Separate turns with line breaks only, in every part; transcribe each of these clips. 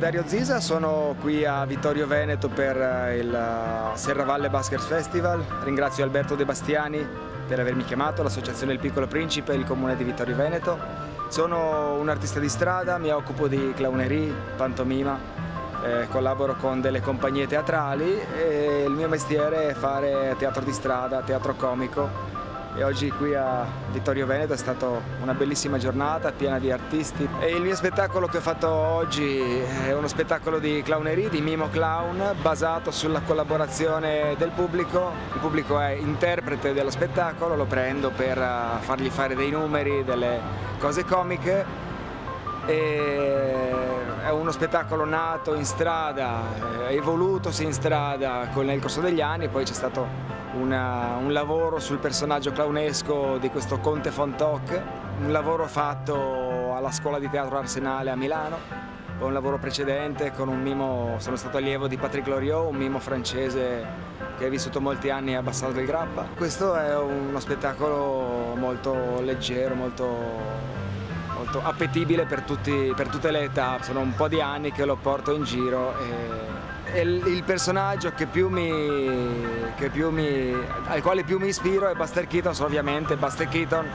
Dario Zisa, sono qui a Vittorio Veneto per il Serravalle Baskers Festival. Ringrazio Alberto De Bastiani per avermi chiamato, l'Associazione Il Piccolo Principe e il Comune di Vittorio Veneto. Sono un artista di strada, mi occupo di clownerie, pantomima, collaboro con delle compagnie teatrali e il mio mestiere è fare teatro di strada, teatro comico. E oggi qui a Vittorio Veneto è stata una bellissima giornata piena di artisti e il mio spettacolo che ho fatto oggi è uno spettacolo di clownerie, di mimo clown, basato sulla collaborazione del pubblico. Il pubblico è interprete dello spettacolo, lo prendo per fargli fare dei numeri, delle cose comiche. È uno spettacolo nato in strada, evolutosi in strada nel corso degli anni, poi c'è stato un lavoro sul personaggio clownesco di questo Conte Fontoc, un lavoro fatto alla Scuola di Teatro Arsenale a Milano, un lavoro precedente con un mimo, sono stato allievo di Patrick Loriot, un mimo francese che ha vissuto molti anni a Bassano del Grappa. Questo è uno spettacolo molto leggero, molto appetibile per tutte le età. Sono un po' di anni che lo porto in giro e il personaggio al quale più mi ispiro è Buster Keaton, ovviamente Buster Keaton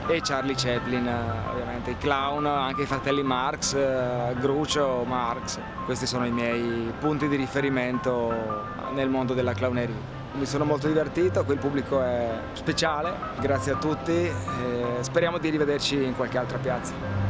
e Charlie Chaplin, ovviamente i clown, anche i fratelli Marx, Groucho Marx. Questi sono i miei punti di riferimento nel mondo della clowneria. Mi sono molto divertito, qui il pubblico è speciale, grazie a tutti e speriamo di rivederci in qualche altra piazza.